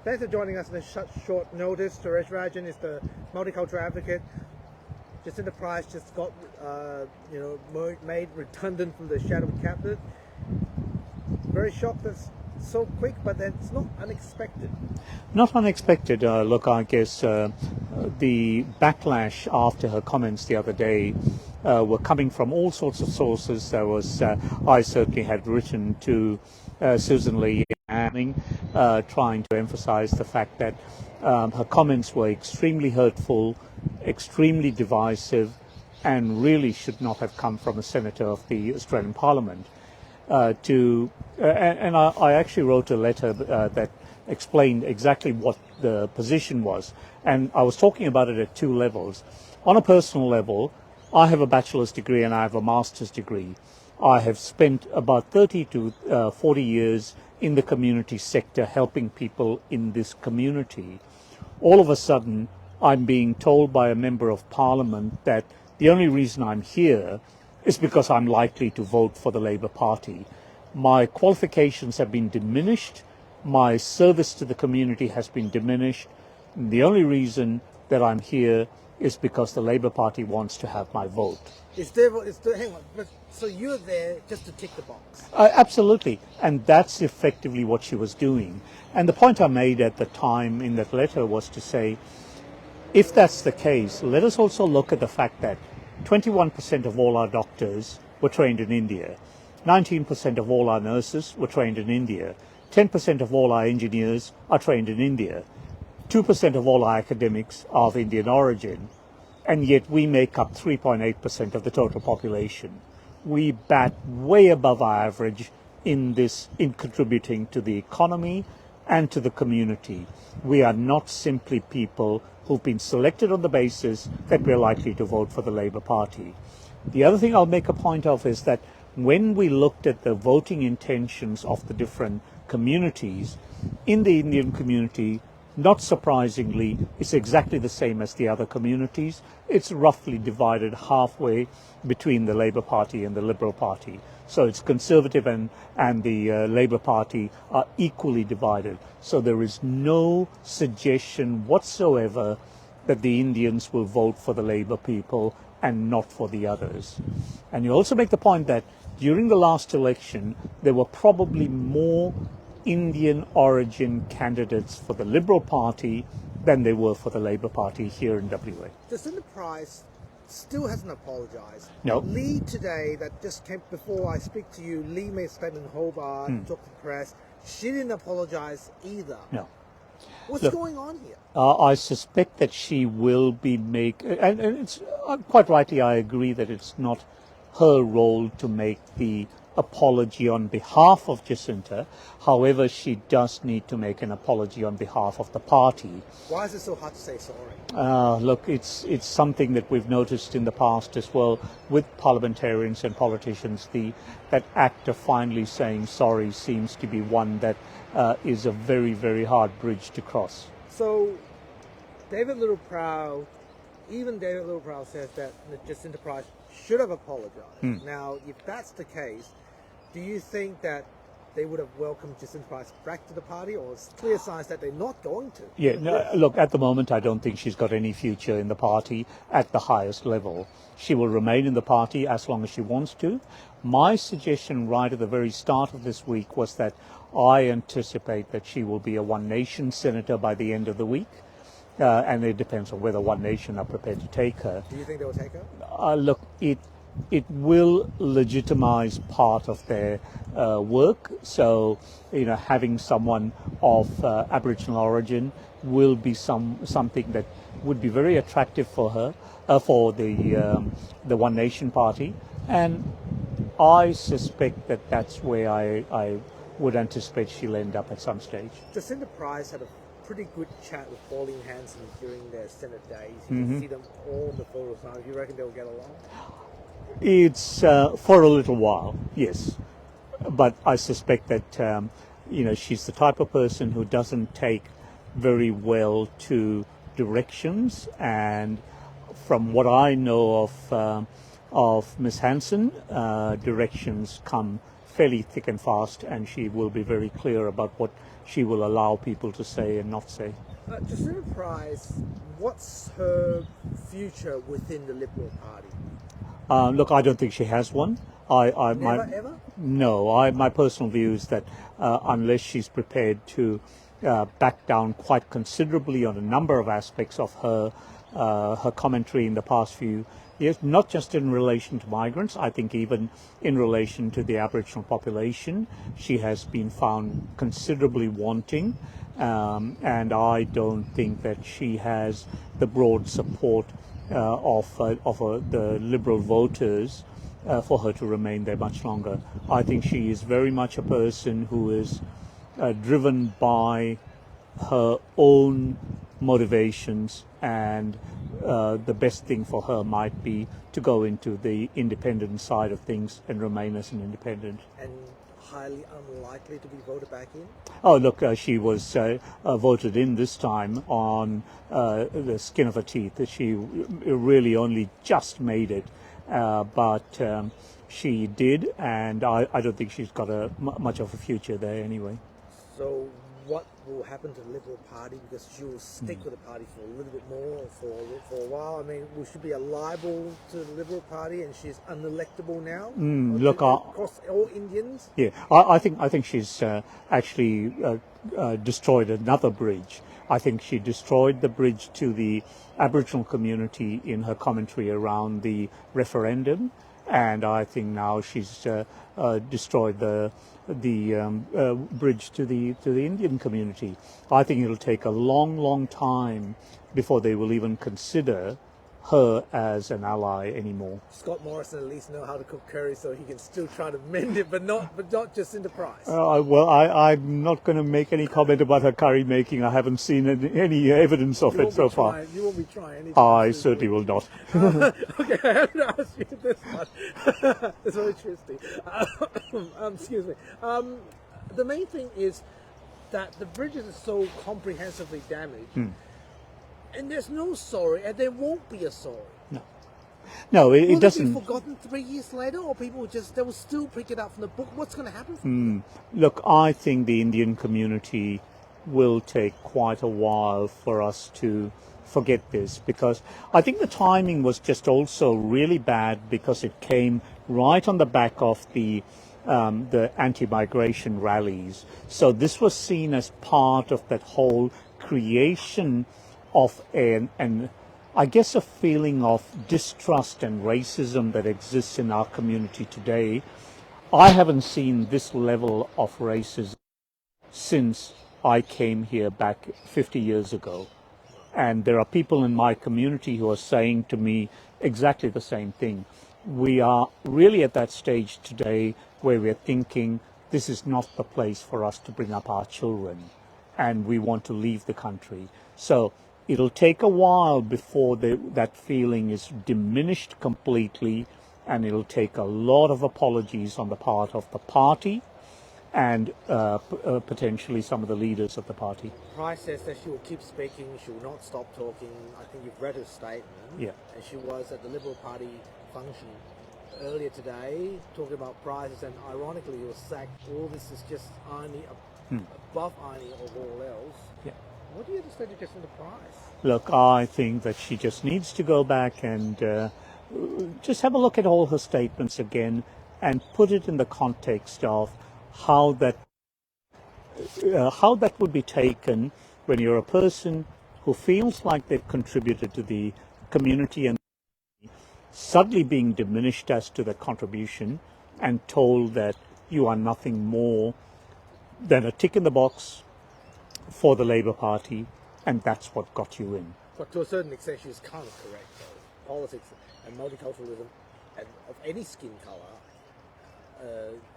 Thanks for joining us on such short notice. Suresh Rajan is the multicultural advocate. Jacinta Price just got, made redundant from the shadow cabinet. Very shocked that's so quick, but then it's not unexpected. Not unexpected. Look, I guess the backlash after her comments the other day were coming from all sorts of sources. There was, I certainly had written to Susan Lee trying to emphasize the fact that her comments were extremely hurtful, extremely divisive, and really should not have come from a senator of the Australian Parliament. I actually wrote a letter that explained exactly what the position was, and I was talking about it at two levels. On a personal level, I have a bachelor's degree and I have a master's degree. I have spent about 30 to 40 years in the community sector helping people in this community. All of a sudden, I'm being told by a member of Parliament that the only reason I'm here is because I'm likely to vote for the Labour Party. My qualifications have been diminished. My service to the community has been diminished. The only reason that I'm here is because the Labour Party wants to have my vote. Hang on, but so you're there just to tick the box? Absolutely, and that's effectively what she was doing. And the point I made at the time in that letter was to say, if that's the case, let us also look at the fact that 21% of all our doctors were trained in India, 19% of all our nurses were trained in India, 10% of all our engineers are trained in India, 2% of all our academics are of Indian origin, and yet we make up 3.8% of the total population. We bat way above our average in contributing to the economy and to the community. We are not simply people who've been selected on the basis that we're likely to vote for the Labour Party. The other thing I'll make a point of is that when we looked at the voting intentions of the different communities, in the Indian community, not surprisingly, it's exactly the same as the other communities. It's roughly divided halfway between the Labour Party and the Liberal Party. So it's Conservative and the Labour Party are equally divided. So there is no suggestion whatsoever that the Indians will vote for the Labour people and not for the others. And you also make the point that during the last election, there were probably more Indian origin candidates for the Liberal Party than they were for the Labour Party here in WA. Jacinta Price still hasn't apologised. No. Lee today, that just came before I speak to you, Lee made a statement in Hobart, talked to the press. She didn't apologise either. No. What's going on here? I suspect that she will be and it's quite rightly I agree that it's not her role to make the apology on behalf of Jacinta. However, she does need to make an apology on behalf of the party. Why is it so hard to say sorry? Look, it's something that we've noticed in the past as well with parliamentarians and politicians. That act of finally saying sorry seems to be one that is a very, very hard bridge to cross. So, David Littleproud says that Jacinta Price should have apologized. Now, if that's the case, do you think that they would have welcomed Jacinta Price back to the party, or it's clear signs that they're not going to? Yeah, no, look, at the moment, I don't think she's got any future in the party at the highest level. She will remain in the party as long as she wants to. My suggestion right at the very start of this week was that I anticipate that she will be a One Nation senator by the end of the week. And it depends on whether One Nation are prepared to take her. Do you think they will take her? Look, it will legitimize part of their work. So, having someone of Aboriginal origin will be something that would be very attractive for her, for the One Nation party. And I suspect that that's where I would anticipate she'll end up at some stage. Jacinta Price had a pretty good chat with Pauline Hanson during their Senate days. You can see them all in the photos now. Do you reckon they'll get along? It's for a little while, yes. But I suspect that, she's the type of person who doesn't take very well to directions. And from what I know of Ms. Hanson, directions come fairly thick and fast, and she will be very clear about what she will allow people to say and not say. Jacinta Price, what's her future within the Liberal Party? Look, I don't think she has one. Never, ever? No, my personal view is that unless she's prepared to back down quite considerably on a number of aspects of her commentary in the past few years, not just in relation to migrants, I think even in relation to the Aboriginal population, she has been found considerably wanting, and I don't think that she has the broad support of the Liberal voters for her to remain there much longer. I think she is very much a person who is driven by her own motivations, and the best thing for her might be to go into the independent side of things and remain as an independent. And highly unlikely to be voted back in? Oh, look, she was voted in this time on the skin of her teeth. She really only just made it, but she did, and I don't think she's got much of a future there anyway. So what will happen to the Liberal Party, because she will stick with the party for a little bit more, for a while? I mean, will she be a libel to the Liberal Party, and she's unelectable now? Look, across all Indians? Yeah, I think she's actually destroyed another bridge. I think she destroyed the bridge to the Aboriginal community in her commentary around the referendum, and I think now she's destroyed the bridge to the Indian community. I think it'll take a long time before they will even consider her as an ally anymore. Scott Morrison at least know how to cook curry, so he can still try to mend it, but not Jacinta Price. Well, I'm not going to make any comment about her curry making. I haven't seen any evidence of it so far. You won't be trying anything. I certainly will not. Okay, I have to ask you this one. It's electricity. Excuse me. The main thing is that the bridges are so comprehensively damaged. And there's no sorry, and there won't be a sorry. No, it doesn't. Will it be forgotten 3 years later, or they will still pick it up from the book? What's going to happen from there? Look, I think the Indian community will take quite a while for us to forget this, because I think the timing was just also really bad, because it came right on the back of the anti-migration rallies. So this was seen as part of that whole creation of I guess a feeling of distrust and racism that exists in our community today. I haven't seen this level of racism since I came here back 50 years ago. And there are people in my community who are saying to me exactly the same thing. We are really at that stage today where we're thinking this is not the place for us to bring up our children, and we want to leave the country. So it'll take a while before that feeling is diminished completely, and it'll take a lot of apologies on the part of the party and potentially some of the leaders of the party. Price says that she will keep speaking, she will not stop talking. I think you've read her statement. Yeah. And she was at the Liberal Party function earlier today talking about prices, and ironically he was sacked. All this is just irony, above irony of all else. Yeah. What do you have to say to Jacinta Price? Look, I think that she just needs to go back and just have a look at all her statements again and put it in the context of how that would be taken when you're a person who feels like they've contributed to the community and suddenly being diminished as to their contribution and told that you are nothing more than a tick in the box for the Labour Party, and that's what got you in. But to a certain extent she was kind of correct, though. Politics and multiculturalism and of any skin colour,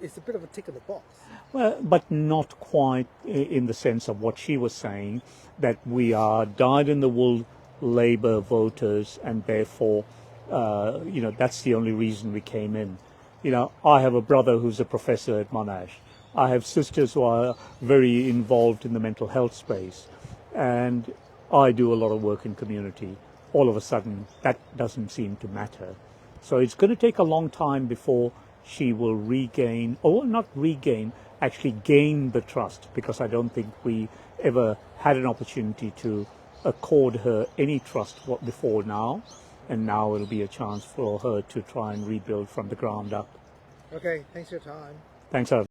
it's a bit of a tick in the box. Well, but not quite in the sense of what she was saying, that we are dyed-in-the-wool Labour voters, and therefore, that's the only reason we came in. I have a brother who's a professor at Monash. I have sisters who are very involved in the mental health space, and I do a lot of work in community. All of a sudden, that doesn't seem to matter. So it's going to take a long time before she will regain, or not regain, actually gain the trust, because I don't think we ever had an opportunity to accord her any trust before now, and now it'll be a chance for her to try and rebuild from the ground up. Okay, thanks for your time. Thanks, Arvind.